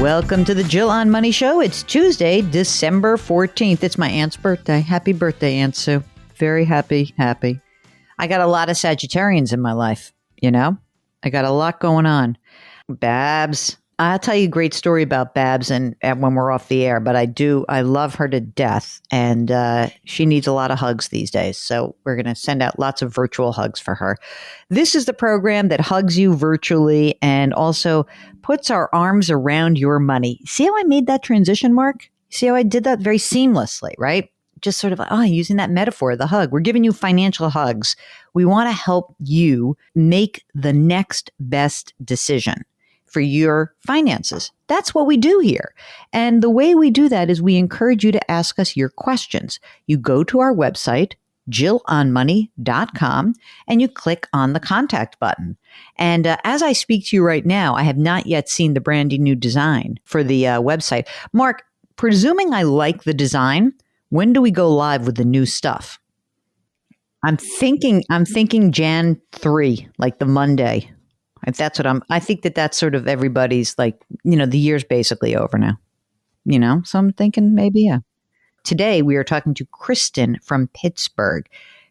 Welcome to the Jill on Money Show. It's Tuesday, December 14th. It's my aunt's birthday. Happy birthday, Aunt Sue. Very happy. I got a lot of Sagittarians in my life, you know? I got a lot going on. Babs. I'll tell you a great story about Babs and when we're off the air, but I love her to death, and she needs a lot of hugs these days. So we're going to send out lots of virtual hugs for her. This is the program that hugs you virtually and also puts our arms around your money. See how I made that transition, Mark? See how I did that very seamlessly, right? Just sort of, using that metaphor, the hug. We're giving you financial hugs. We want to help you make the next best decision for your finances. That's what we do here. And the way we do that is we encourage you to ask us your questions. You go to our website, jillonmoney.com, and you click on the contact button. And as I speak to you right now, I have not yet seen the brandy new design for the website. Mark, presuming I like the design, when do we go live with the new stuff? I'm thinking Jan 3, like the Monday. If that's what I think that's sort of everybody's the year's basically over now, so I'm thinking maybe, yeah. Today we are talking to Kristen from Pittsburgh.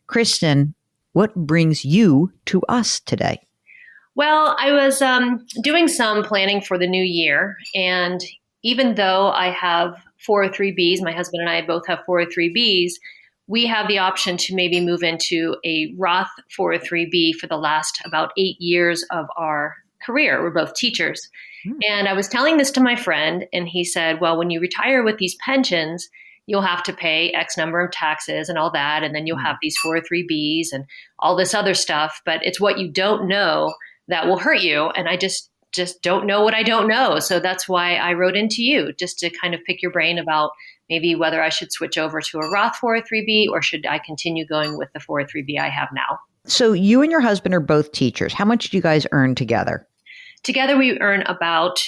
Kristen, what brings you to us today? Well, I was doing some planning for the new year, and even though I have 403Bs, my husband and I both have 403Bs, we have the option to maybe move into a Roth 403B for the last about 8 years of our career. We're both teachers. And I was telling this to my friend, and he said, well, when you retire with these pensions, you'll have to pay X number of taxes and all that. And then you'll have these 403Bs and all this other stuff. But it's what you don't know that will hurt you. And I just don't know what I don't know. So that's why I wrote into you, just to kind of pick your brain about maybe whether I should switch over to a Roth 403B or should I continue going with the 403B I have now. So you and your husband are both teachers. How much do you guys earn together? Together we earn about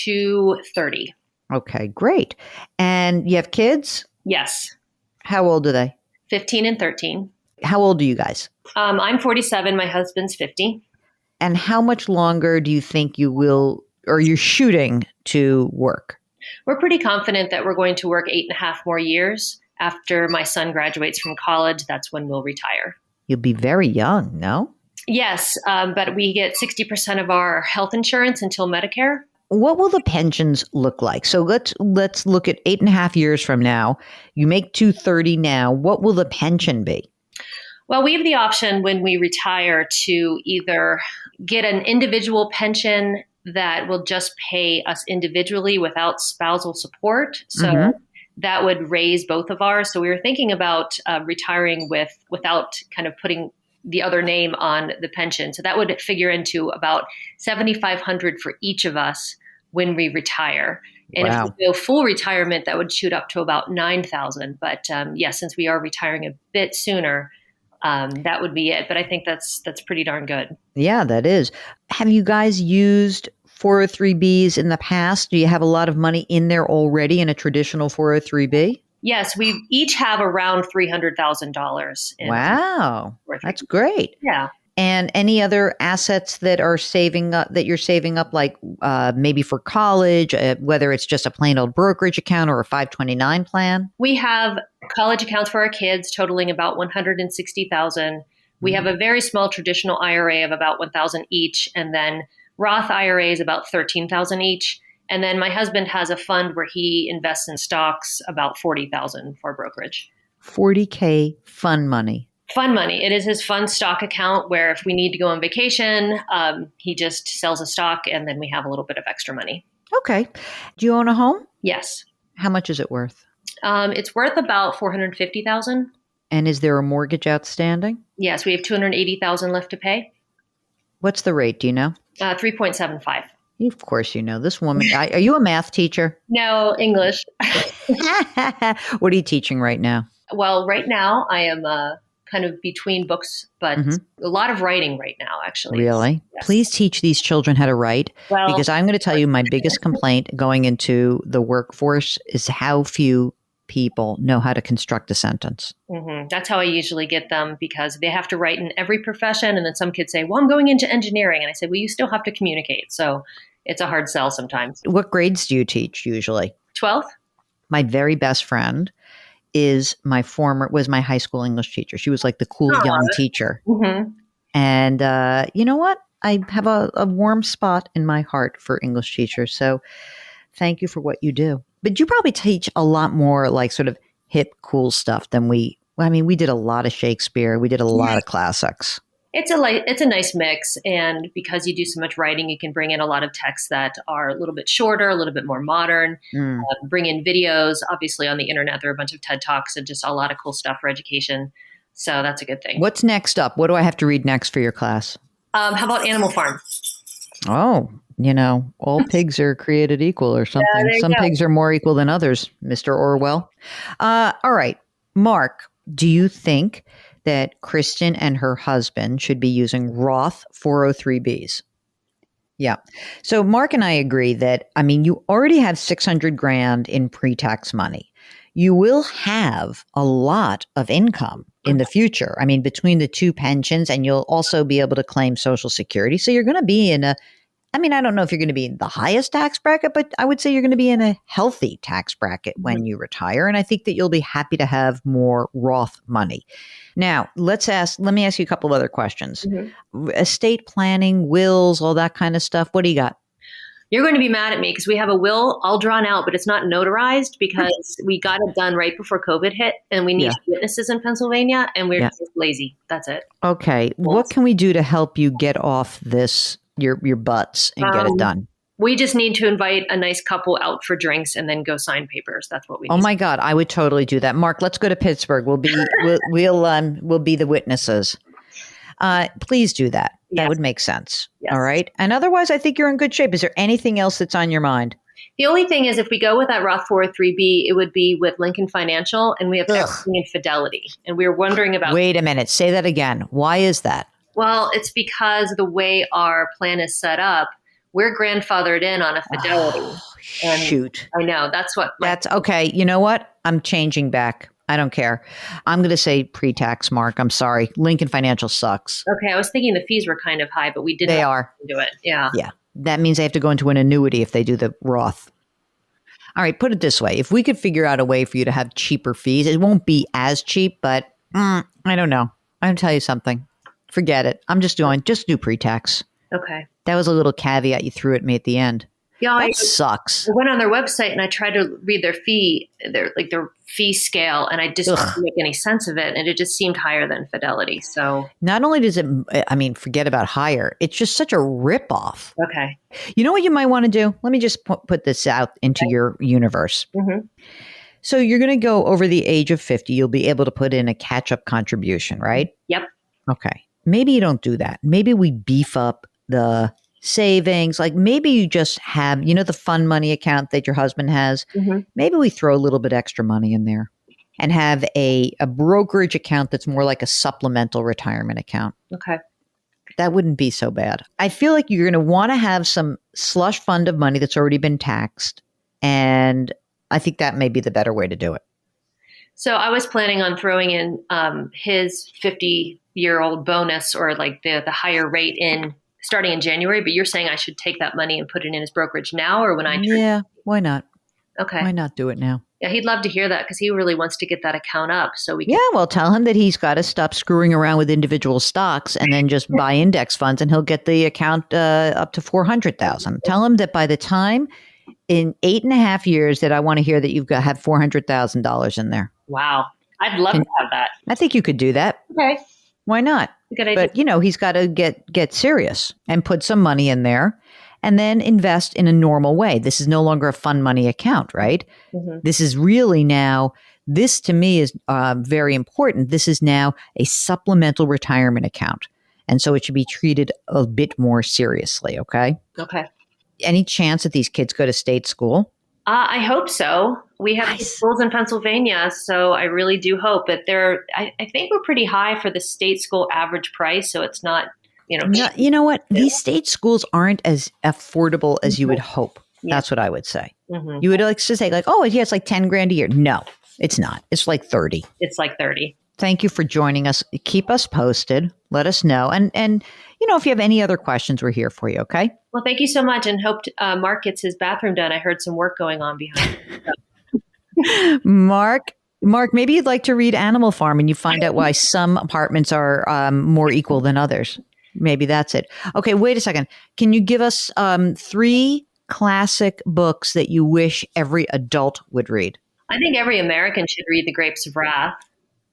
$230,000. Okay, great. And you have kids? Yes. How old are they? 15 and 13. How old are you guys? I'm 47. My husband's 50. And how much longer do you think you will, or you're shooting to work? We're pretty confident that we're going to work 8.5 more years. After my son graduates from college, that's when we'll retire. You'll be very young, no? Yes, but we get 60% of our health insurance until Medicare. What will the pensions look like? So let's look at 8.5 years from now. You make $230 now. What will the pension be? Well, we have the option when we retire to either get an individual pension that will just pay us individually without spousal support. So that would raise both of ours. So we were thinking about retiring without kind of putting the other name on the pension. So that would figure into about $7,500 for each of us when we retire. And if we go full retirement, that would shoot up to about $9,000. But since we are retiring a bit sooner, that would be it. But I think that's pretty darn good. Yeah, that is. Have you guys used 403Bs in the past? Do you have a lot of money in there already in a traditional 403B? Yes, we each have around $300,000. Wow, that's great. Yeah. And any other assets that are that you're saving up, like maybe for college, whether it's just a plain old brokerage account or a 529 plan? We have college accounts for our kids totaling about $160,000. We have a very small traditional IRA of about $1,000 each, and then Roth IRA is about $13,000 each. And then my husband has a fund where he invests in stocks, about $40,000 for brokerage. $40K fun money. Fun money. It is his fun stock account where if we need to go on vacation, he just sells a stock and then we have a little bit of extra money. Okay. Do you own a home? Yes. How much is it worth? It's worth about $450,000. And is there a mortgage outstanding? Yes, we have $280,000 left to pay. What's the rate? Do you know? 3.75. Of course you know. This woman, are you a math teacher? No, English. What are you teaching right now? Well, right now I am kind of between books, but a lot of writing right now, actually. Really? Yes. Please teach these children how to write, because I'm going to tell you my biggest complaint going into the workforce is how few people know how to construct a sentence. That's how I usually get them, because they have to write in every profession. And then some kids say, well, I'm going into engineering. And I say, well, you still have to communicate. So it's a hard sell sometimes. What grades do you teach usually? 12th? My very best friend was my high school English teacher. She was like the cool young teacher. Mm-hmm. And you know what? I have a warm spot in my heart for English teachers. So thank you for what you do. But you probably teach a lot more like sort of hip, cool stuff than we did a lot of Shakespeare. We did a lot of classics. It's a nice mix. And because you do so much writing, you can bring in a lot of texts that are a little bit shorter, a little bit more modern, bring in videos. Obviously on the internet, there are a bunch of TED Talks and just a lot of cool stuff for education. So that's a good thing. What's next up? What do I have to read next for your class? How about Animal Farm? Oh, all pigs are created equal or something. Yeah, Some pigs are more equal than others, Mr. Orwell. All right. Mark, do you think that Kristen and her husband should be using Roth 403Bs? Yeah. So Mark and I agree that, you already have 600 grand in pre-tax money. You will have a lot of income in the future. Between the two pensions, and you'll also be able to claim Social Security. So you're going to be in I don't know if you're going to be in the highest tax bracket, but I would say you're going to be in a healthy tax bracket when you retire. And I think that you'll be happy to have more Roth money. Now, let me ask you a couple of other questions. Estate planning, wills, all that kind of stuff. What do you got? You're going to be mad at me because we have a will all drawn out, but it's not notarized because we got it done right before COVID hit and we need witnesses in Pennsylvania and we're just lazy. That's it. Okay. What can we do to help you get off this, your butts and get it done? We just need to invite a nice couple out for drinks and then go sign papers. That's what we need. Oh my God. I would totally do that. Mark, let's go to Pittsburgh. We'll be the witnesses. Please do that. Yes. That would make sense. Yes. All right. And otherwise, I think you're in good shape. Is there anything else that's on your mind? The only thing is if we go with that Roth 403B, it would be with Lincoln Financial and we have everything in Fidelity. And we were wondering about... Wait a minute. Say that again. Why is that? Well, it's because the way our plan is set up, we're grandfathered in on a Fidelity. And shoot. I know. That's what... That's okay. You know what? I'm changing back. I don't care. I'm going to say pre-tax, Mark. I'm sorry. Lincoln Financial sucks. Okay. I was thinking the fees were kind of high, but we didn't do it. Yeah. Yeah. That means they have to go into an annuity if they do the Roth. All right. Put it this way. If we could figure out a way for you to have cheaper fees, it won't be as cheap, but I don't know. I'm going to tell you something. Forget it. Just do pre-tax. Okay. That was a little caveat you threw at me at the end. Yeah, that sucks. I went on their website and I tried to read their fee scale, and I just didn't make any sense of it, and it just seemed higher than Fidelity. So not only does it, forget about higher. It's just such a ripoff. Okay. You know what you might want to do? Let me just put this out into your universe. Mm-hmm. So you're going to go over the age of 50. You'll be able to put in a catch-up contribution, right? Yep. Okay. Maybe you don't do that. Maybe we beef up the savings. Like maybe you just have, the fund money account that your husband has. Mm-hmm. Maybe we throw a little bit extra money in there and have a brokerage account that's more like a supplemental retirement account. Okay. That wouldn't be so bad. I feel like you're going to want to have some slush fund of money that's already been taxed. And I think that may be the better way to do it. So I was planning on throwing in his 50-year-old bonus or like the higher rate in starting in January, but you're saying I should take that money and put it in his brokerage now or when I turn? Yeah, why not? Okay. Why not do it now? Yeah, he'd love to hear that because he really wants to get that account up so we can. Yeah, well, tell him that he's got to stop screwing around with individual stocks and then just buy index funds and he'll get the account up to $400,000. Tell him that by the time in 8.5 years that I want to hear that you've had $400,000 in there. Wow. I'd love to have that. I think you could do that. Okay. Why not? Good idea. But, he's got to get serious and put some money in there and then invest in a normal way. This is no longer a fund money account, right? Mm-hmm. This is really now, this to me is very important. This is now a supplemental retirement account. And so it should be treated a bit more seriously, okay? Okay. Any chance that these kids go to state school? I hope so. We have schools in Pennsylvania, so I really do hope. But I think we're pretty high for the state school average price, so it's not, No, you know what? These state schools aren't as affordable as you would hope. Yeah. That's what I would say. Mm-hmm. You would like to say, like, oh, yeah, it's like $10,000 a year. No, it's not. It's like 30. It's like 30. Thank you for joining us. Keep us posted. Let us know. And if you have any other questions, we're here for you. Okay. Well, thank you so much, and hope Mark gets his bathroom done. I heard some work going on behind him. Mark, maybe you'd like to read Animal Farm and you find out why some apartments are more equal than others. Maybe that's it. Okay, wait a second. Can you give us 3 classic books that you wish every adult would read? I think every American should read The Grapes of Wrath.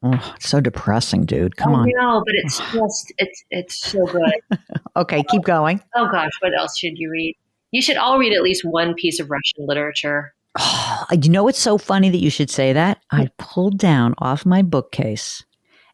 Oh, it's so depressing, dude. Come on. No, but it's so good. Okay, keep going. Oh gosh, what else should you read? You should all read at least one piece of Russian literature. Oh, it's so funny that you should say that. I pulled down off my bookcase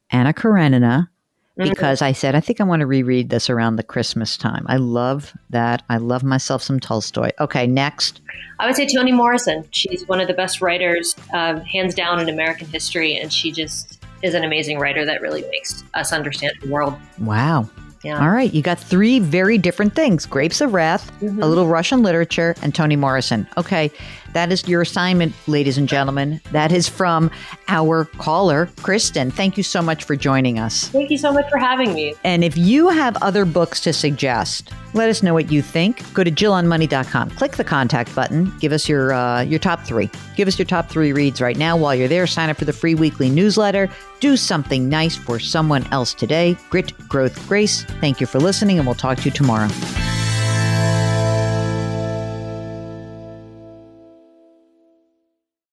Anna Karenina because I said, I think I want to reread this around the Christmas time. I love that. I love myself some Tolstoy. Okay, next. I would say Toni Morrison. She's one of the best writers, hands down, in American history, and she just is an amazing writer that really makes us understand the world. Wow. Yeah. All right. You got 3 very different things. Grapes of Wrath, a little Russian literature, and Toni Morrison. Okay. That is your assignment, ladies and gentlemen. That is from our caller, Kristen. Thank you so much for joining us. Thank you so much for having me. And if you have other books to suggest, let us know what you think. Go to JillOnMoney.com. Click the contact button. Give us your top 3. Give us your top 3 reads right now. While you're there, sign up for the free weekly newsletter. Do something nice for someone else today. Grit, growth, grace. Thank you for listening, and we'll talk to you tomorrow.